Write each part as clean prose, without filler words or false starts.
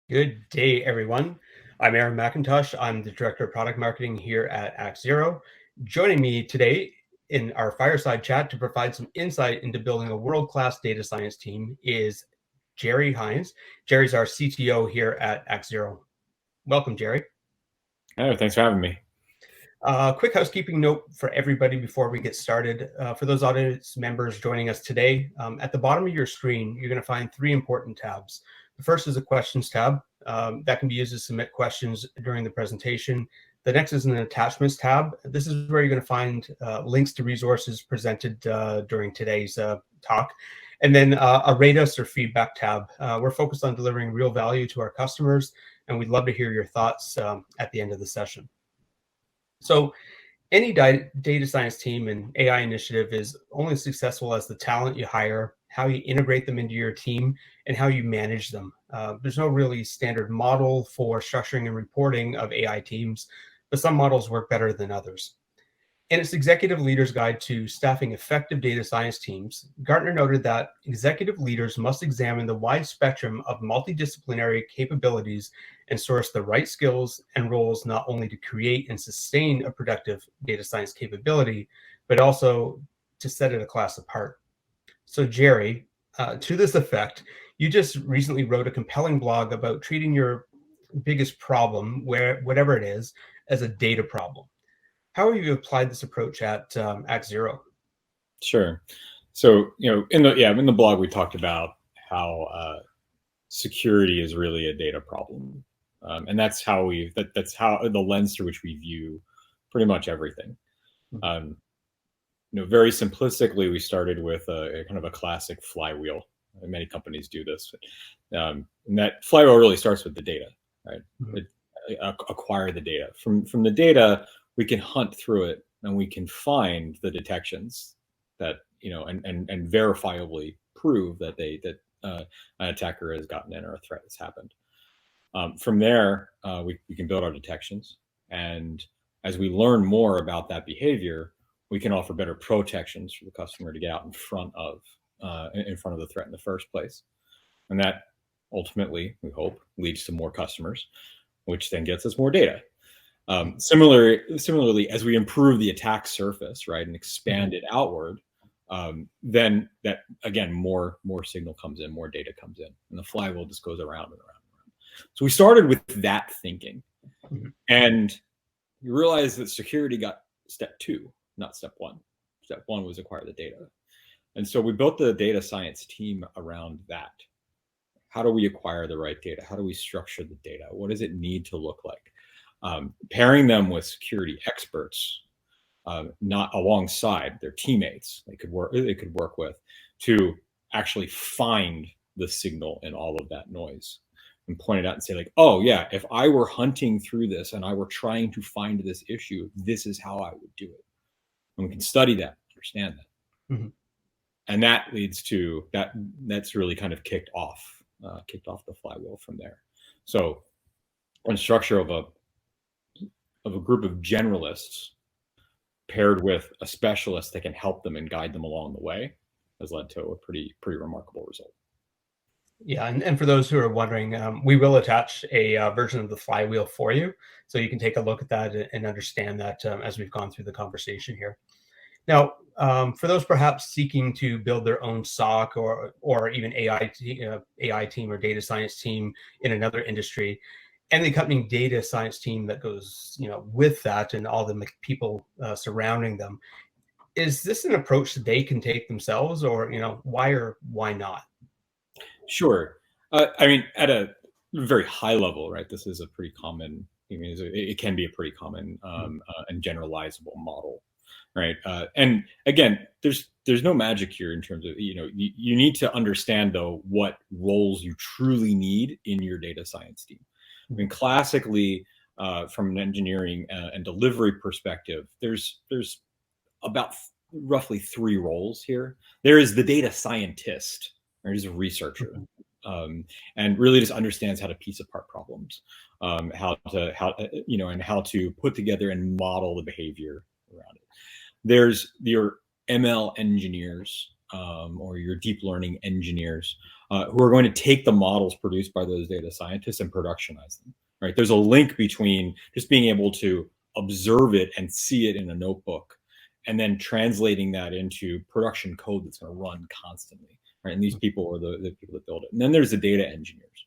Good day, everyone. I'm Aaron McIntosh. I'm the Director of Product Marketing here at ActZero. Joining me today in our fireside chat to provide some insight into building a world-class data science team is Jerry Heinz. Jerry's our CTO here at ActZero. Welcome, Jerry. Oh, thanks for having me. Quick housekeeping note for everybody before we get started. For those audience members joining us today, at the bottom of your screen, you're going to find three important tabs. The first is a questions tab that can be used to submit questions during the presentation. The next is an attachments tab. This is where you're going to find links to resources presented during today's talk. And then a rate us or feedback tab. We're focused on delivering real value to our customers, and we'd love to hear your thoughts at the end of the session. So any data science team and AI initiative is only successful as the talent you hire, how you integrate them into your team, and how you manage them. There's no really standard model for structuring and reporting of AI teams, but some models work better than others. In its Executive Leaders Guide to Staffing Effective Data Science Teams, Gartner noted that executive leaders must examine the wide spectrum of multidisciplinary capabilities and source the right skills and roles not only to create and sustain a productive data science capability, but also to set it a class apart. So, Jerry, to this effect, you just recently wrote a compelling blog about treating your biggest problem, whatever it is, as a data problem. How have you applied this approach at ActZero? Sure. So, in the blog, we talked about how security is really a data problem. And that's how that's how the lens through which we view pretty much everything. Very simplistically, we started with a kind of a classic flywheel. Many companies do this. And that flywheel really starts with the data, right? Acquire the data. From the data, we can hunt through it and we can find the detections that, and verifiably prove that an attacker has gotten in or a threat has happened. From there, we can build our detections. And as we learn more about that behavior, we can offer better protections for the customer to get out in front of the threat in the first place. And that ultimately, we hope, leads to more customers, which then gets us more data. Similarly, as we improve the attack surface, right, and expand it outward, then that again more signal comes in, more data comes in, and the flywheel just goes around and around and around. So we started with that thinking, and you realize that security got step 2, not step 1. Step 1 was acquire the data, and so we built the data science team around that. How do we acquire the right data? How do we structure the data? What does it need to look like? Pairing them with security experts, not alongside their teammates, they could work with to actually find the signal in all of that noise and point it out and say, like, oh yeah, if I were hunting through this and I were trying to find this issue, this is how I would do it. And we can study that, understand that, and that leads to that. That's really kind of kicked off the flywheel from there. So, one structure of a group of generalists paired with a specialist that can help them and guide them along the way has led to a pretty remarkable result. Yeah, and for those who are wondering, we will attach a version of the flywheel for you, so you can take a look at that and understand that as we've gone through the conversation here. Now, for those perhaps seeking to build their own SOC or even AI team or data science team in another industry, and the accompanying data science team that goes, with that and all the people surrounding them, is this an approach that they can take themselves, or why or why not? Sure. I mean, at a very high level, right? This is a pretty common. It can be a pretty common and generalizable model, right? And again, there's no magic here in terms of you need to understand though what roles you truly need in your data science team. I mean, classically, from an engineering and delivery perspective, there's about roughly 3 roles here. There is the data scientist, or he's a researcher, and really just understands how to piece apart problems, how to put together and model the behavior around it. There's your ML engineers or your deep learning engineers who are going to take the models produced by those data scientists and productionize them, right? There's a link between just being able to observe it and see it in a notebook and then translating that into production code that's going to run constantly, right? And these people are the people that build it. And then there's the data engineers,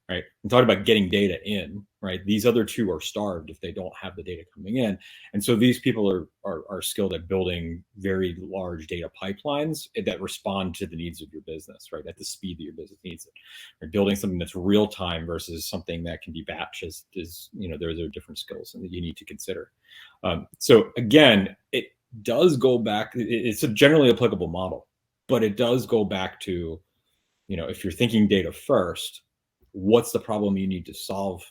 right? I'm talking about getting data in, right? These other two are starved if they don't have the data coming in. And so these people are skilled at building very large data pipelines that respond to the needs of your business, right? At the speed that your business needs it. Or building something that's real time versus something that can be batch is there's different skills that you need to consider. So again, it does go back, it's a generally applicable model, but it does go back to, if you're thinking data first, what's the problem you need to solve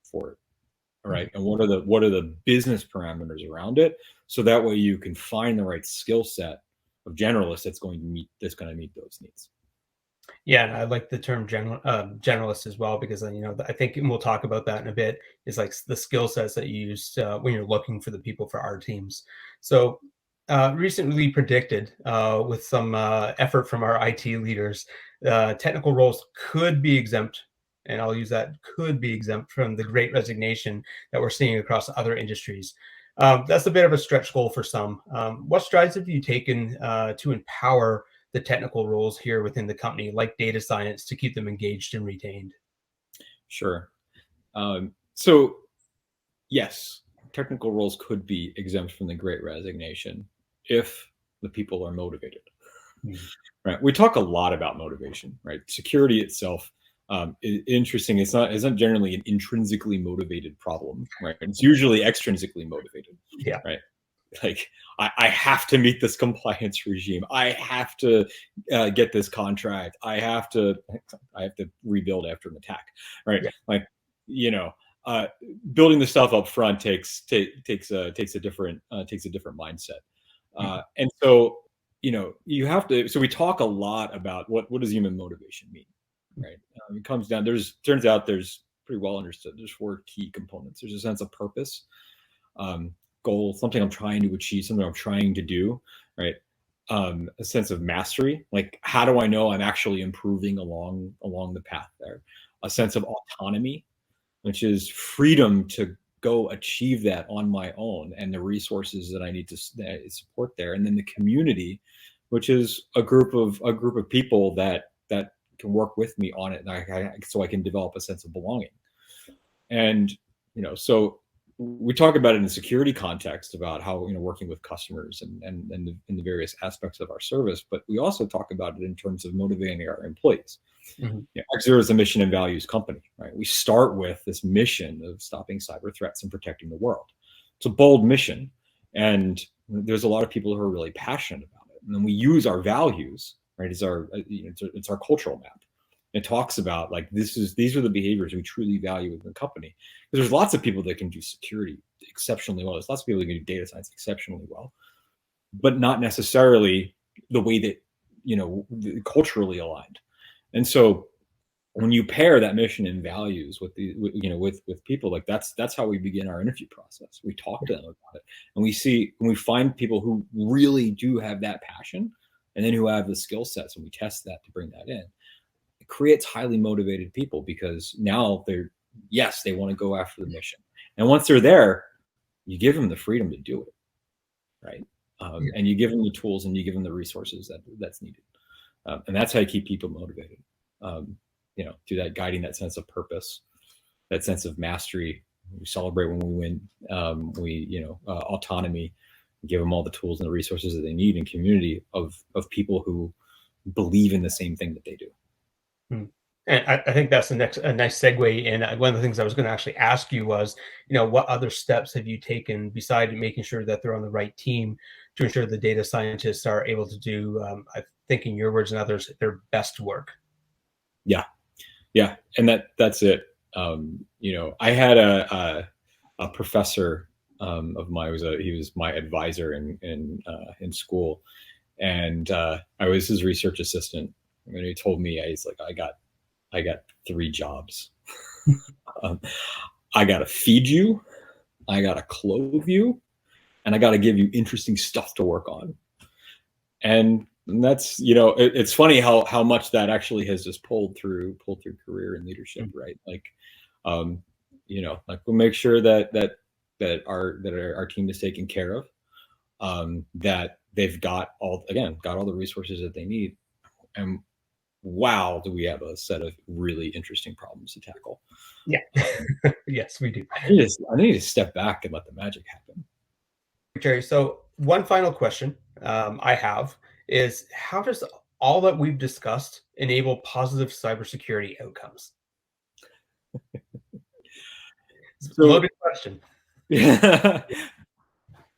for it, all right? And what are the business parameters around it, so that way you can find the right skill set of generalist that's going to meet those needs. Yeah, and I like the term generalist as well, because I think, and we'll talk about that in a bit, is like the skill sets that you use when you're looking for the people for our teams. So recently predicted with some effort from our IT leaders, technical roles could be exempt, and I'll use that, could be exempt from the great resignation that we're seeing across other industries. That's a bit of a stretch goal for some. What strides have you taken to empower the technical roles here within the company, like data science, to keep them engaged and retained? Sure. So yes, technical roles could be exempt from the great resignation if the people are motivated. Mm-hmm. Right. We talk a lot about motivation, right? Security itself is interesting. It's not generally an intrinsically motivated problem, right? It's usually extrinsically motivated. Yeah. Right. Like I have to meet this compliance regime. I have to get this contract. I have to rebuild after an attack. Right. Yeah. Like, building the stuff up front takes a different mindset. And so, you have to, so we talk a lot about what does human motivation mean, right? It comes down, turns out there's pretty well understood. There's 4 key components. There's a sense of purpose, goal, something I'm trying to achieve, something I'm trying to do, right? A sense of mastery, like how do I know I'm actually improving along the path there? A sense of autonomy, which is freedom to go achieve that on my own and the resources that I need to support there. And then the community, which is a group of people that can work with me on it, and so I can develop a sense of belonging. And so we talk about it in the security context about how working with customers and in the various aspects of our service, but we also talk about it in terms of motivating our employees. Mm-hmm. ActZero is a mission and values company, right? We start with this mission of stopping cyber threats and protecting the world. It's a bold mission, and there's a lot of people who are really passionate about it. And then we use our values, right? It's our cultural map. It talks about like these are the behaviors we truly value within the company. Because there's lots of people that can do security exceptionally well. There's lots of people that can do data science exceptionally well, but not necessarily the way that culturally aligned. And so when you pair that mission and values with with people, like that's how we begin our interview process. We talk to them about it, and we find people who really do have that passion, and then who have the skill sets, and we test that to bring that in. It creates highly motivated people because now they want to go after the mission, and once they're there, you give them the freedom to do it, right? And you give them the tools and you give them the resources that's needed. And that's how you keep people motivated, through that guiding that sense of purpose, that sense of mastery. We celebrate when we win. Autonomy, give them all the tools and the resources that they need, and community of people who believe in the same thing that they do. And I think that's a nice segue in. One of the things I was going to actually ask you was, what other steps have you taken besides making sure that they're on the right team to ensure the data scientists are able to do, I think in your words and others, their best work? Yeah. And that's it. I had a professor of mine, he was my advisor in school. And I was his research assistant. And he told me, he's like, I got 3 jobs. I got to feed you, I got to clothe you, and I got to give you interesting stuff to work on. And And that's, you know, it's funny how much that actually has just pulled through career and leadership, right? Like, you know, like we'll make sure that our team is taken care of, that they've got all the resources that they need, and wow, do we have a set of really interesting problems to tackle. Yeah. Yes, we do. I need to step back and let the magic happen. Jerry, so one final question I have is, how does all that we've discussed enable positive cybersecurity outcomes? So, loaded question. Yeah.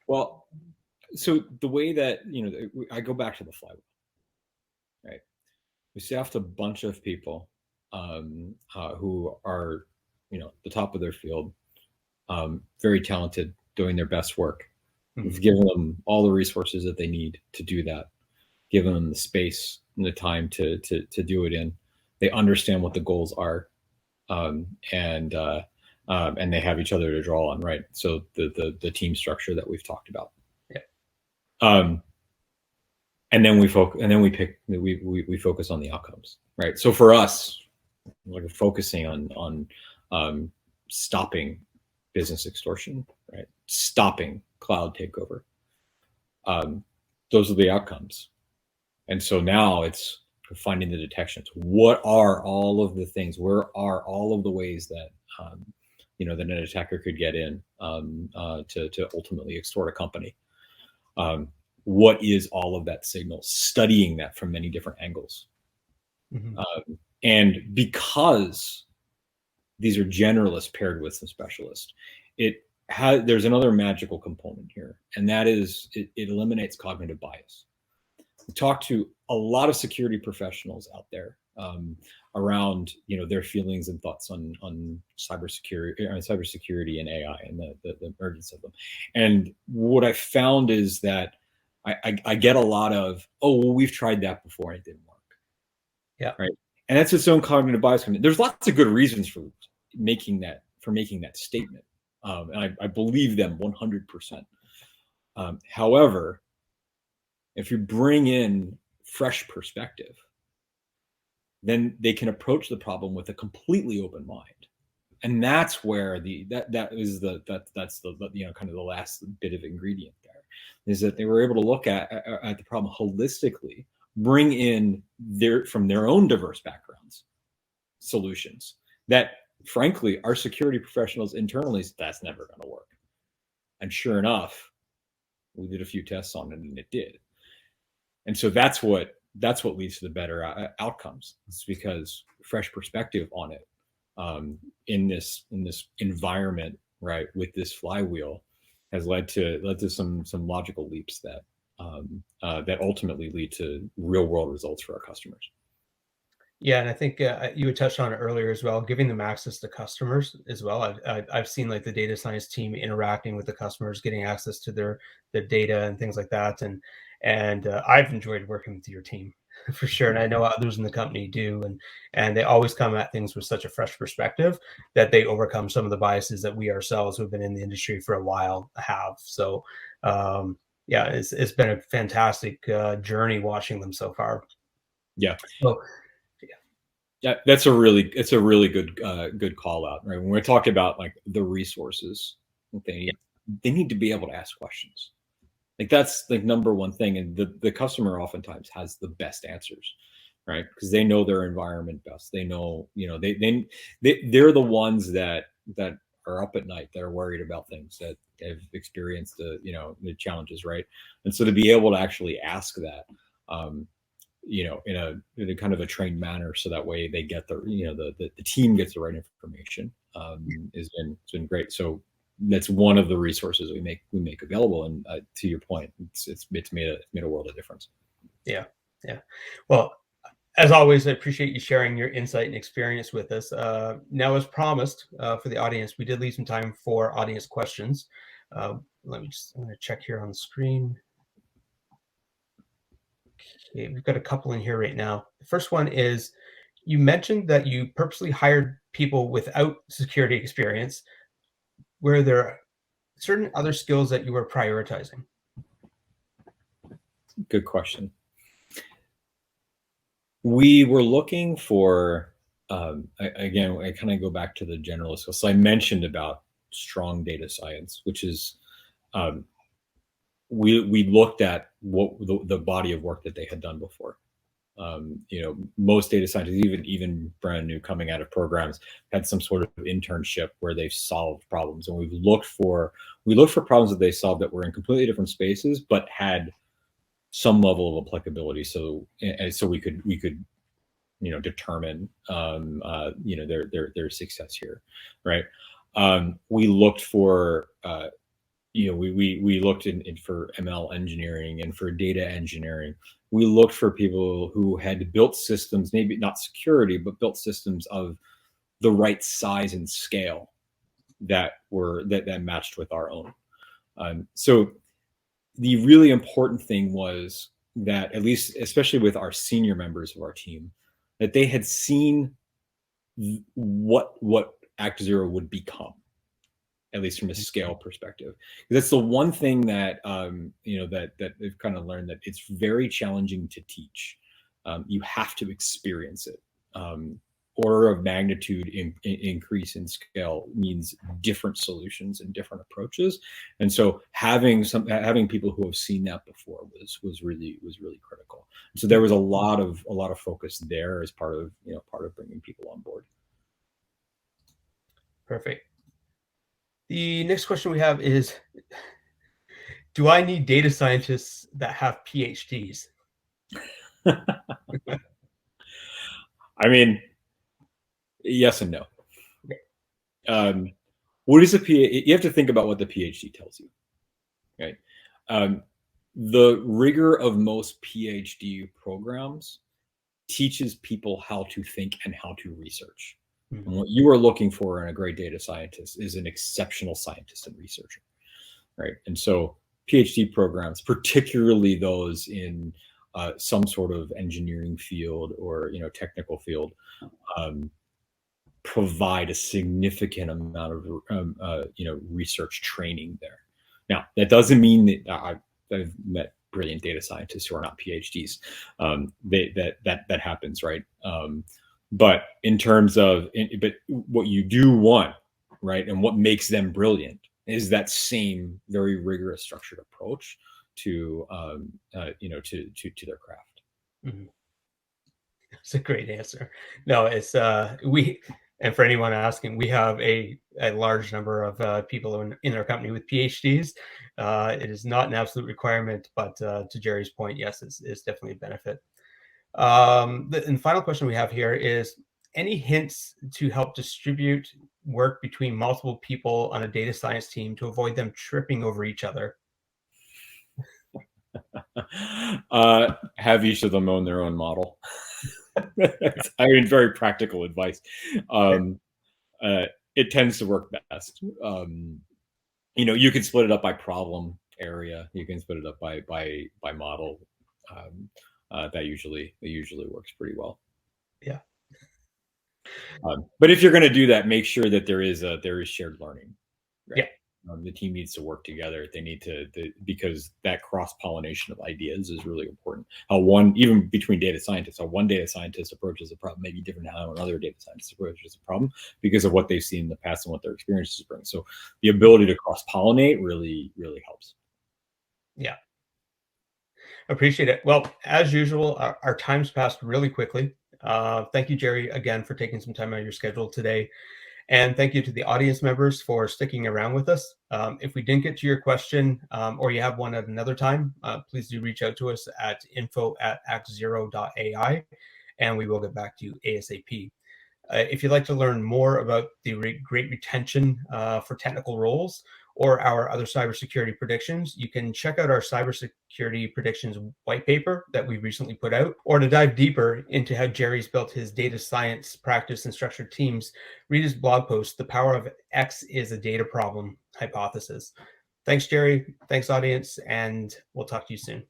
Well, so the way that, you know, I go back to the flywheel, right? We staffed a bunch of people who are, you know, the top of their field, very talented, doing their best work. We've given them all the resources that they need to do that, given them the space and the time to do it in. They understand what the goals are, and they have each other to draw on, right? So the team structure that we've talked about. Yeah. And then we focus on the outcomes, right? So for us, like focusing on stopping business extortion, right? Stopping cloud takeover. Those are the outcomes. And so now it's finding the detections. What are all of the things? Where are all of the ways that you know, that an attacker could get in to ultimately extort a company? What is all of that signal? Studying that from many different angles. And because these are generalists paired with some specialists, there's another magical component here, and that is it eliminates cognitive bias. We talk to a lot of security professionals out there around, you know, their feelings and thoughts on cybersecurity and AI and the emergence of them. And what I found is that I get a lot of, oh, well, we've tried that before and it didn't work. Yeah. Right. And that's its own cognitive bias. There's lots of good reasons for making that statement. And I believe them 100%. However, if you bring in fresh perspective, then they can approach the problem with a completely open mind. And that's where that's the you know, kind of the last bit of ingredient there, is that they were able to look at the problem holistically, bring in from their own diverse backgrounds solutions that, frankly, our security professionals internally, that's never going to work. And sure enough, we did a few tests on it and it did. And so that's what leads to the better outcomes. It's because fresh perspective on it, in this environment, right, with this flywheel, has led to some logical leaps that ultimately lead to real world results for our customers. Yeah, and I think you had touched on it earlier as well, giving them access to customers as well. I've seen like the data science team interacting with the customers, getting access to their data and things like that, and I've enjoyed working with your team for sure, and I know others in the company do, and they always come at things with such a fresh perspective that they overcome some of the biases that we ourselves who've been in the industry for a while have. So yeah, it's been a fantastic journey watching them so far. Yeah. So, yeah, that's a really good call out, right? When we're talking about like the resources, they need to be able to ask questions. Like that's the number one thing, and the customer oftentimes has the best answers, right? Because they know their environment best. They know, you know, they're the ones that are up at night, that are worried about things, that have experienced the challenges, right? And so to be able to actually ask that, you know, in a kind of a trained manner, so that way they get the team gets the right information, has been great. So that's one of the resources we make available. And to your point, it's made a world of difference. Yeah. Well, as always, I appreciate you sharing your insight and experience with us. Now, as promised, for the audience, we did leave some time for audience questions. I'm going to check here on the screen. Okay, we've got a couple in here right now. The first one is, you mentioned that you purposely hired people without security experience. Were there certain other skills that you were prioritizing? Good question. We were looking for, again, I kind of go back to the generalist. So I mentioned about strong data science, which is, we looked at what the body of work that they had done before. Most data scientists, even brand new coming out of programs, had some sort of internship where they've solved problems, and we looked for problems that they solved that were in completely different spaces, but had some level of applicability. So we could determine their success here, right? We looked for we looked for ML engineering and for data engineering. We looked for people who had built systems, maybe not security, but built systems of the right size and scale that matched with our own. So the really important thing was that, at least, especially with our senior members of our team, that they had seen what ActZero would become, at least from a scale perspective. That's the one thing that that they've kind of learned, that it's very challenging to teach. You have to experience it. Order of magnitude increase in scale means different solutions and different approaches, and so having people who have seen that before was really critical. So there was a lot of focus there as part of bringing people on board. Perfect. The next question we have is, do I need data scientists that have PhDs? I mean, yes and no. What is a PhD? You have to think about what the PhD tells you, right? The rigor of most PhD programs teaches people how to think and how to research. Mm-hmm. And what you are looking for in a great data scientist is an exceptional scientist and researcher, right? And so PhD programs, particularly those in some sort of engineering field or technical field, provide a significant amount of research training there. Now, that doesn't mean that I've met brilliant data scientists who are not PhDs. That happens, right? But in terms of, but what you do want, right, and what makes them brilliant is that same very rigorous, structured approach to their craft. Mm-hmm. That's a great answer. No, it's and for anyone asking, we have a large number of people in our company with PhDs. It is not an absolute requirement, but to Jerry's point, yes, it's definitely a benefit. And the final question we have here is, any hints to help distribute work between multiple people on a data science team to avoid them tripping over each other? Have each of them own their own model. I mean, very practical advice. It tends to work best. You can split it up by problem area. You can split it up by model. That usually works pretty well. Yeah. But if you're going to do that, make sure that there is shared learning. Right? Yeah. The team needs to work together. They need to, because that cross-pollination of ideas is really important. Even between data scientists, how one data scientist approaches a problem may be different than how another data scientist approaches a problem, because of what they've seen in the past and what their experiences bring. So the ability to cross-pollinate really helps. Yeah. Appreciate it. Well, as usual, our time's passed really quickly. Thank you, Jerry, again, for taking some time out of your schedule today. And thank you to the audience members for sticking around with us. If we didn't get to your question, or you have one at another time, please do reach out to us at info@actzero.ai, and we will get back to you ASAP. If you'd like to learn more about the great retention for technical roles or our other cybersecurity predictions, you can check out our cybersecurity predictions white paper that we recently put out. Or to dive deeper into how Jerry's built his data science practice and structured teams, read his blog post, The Power of X is a Data Problem Hypothesis. Thanks, Jerry. Thanks, audience. And we'll talk to you soon.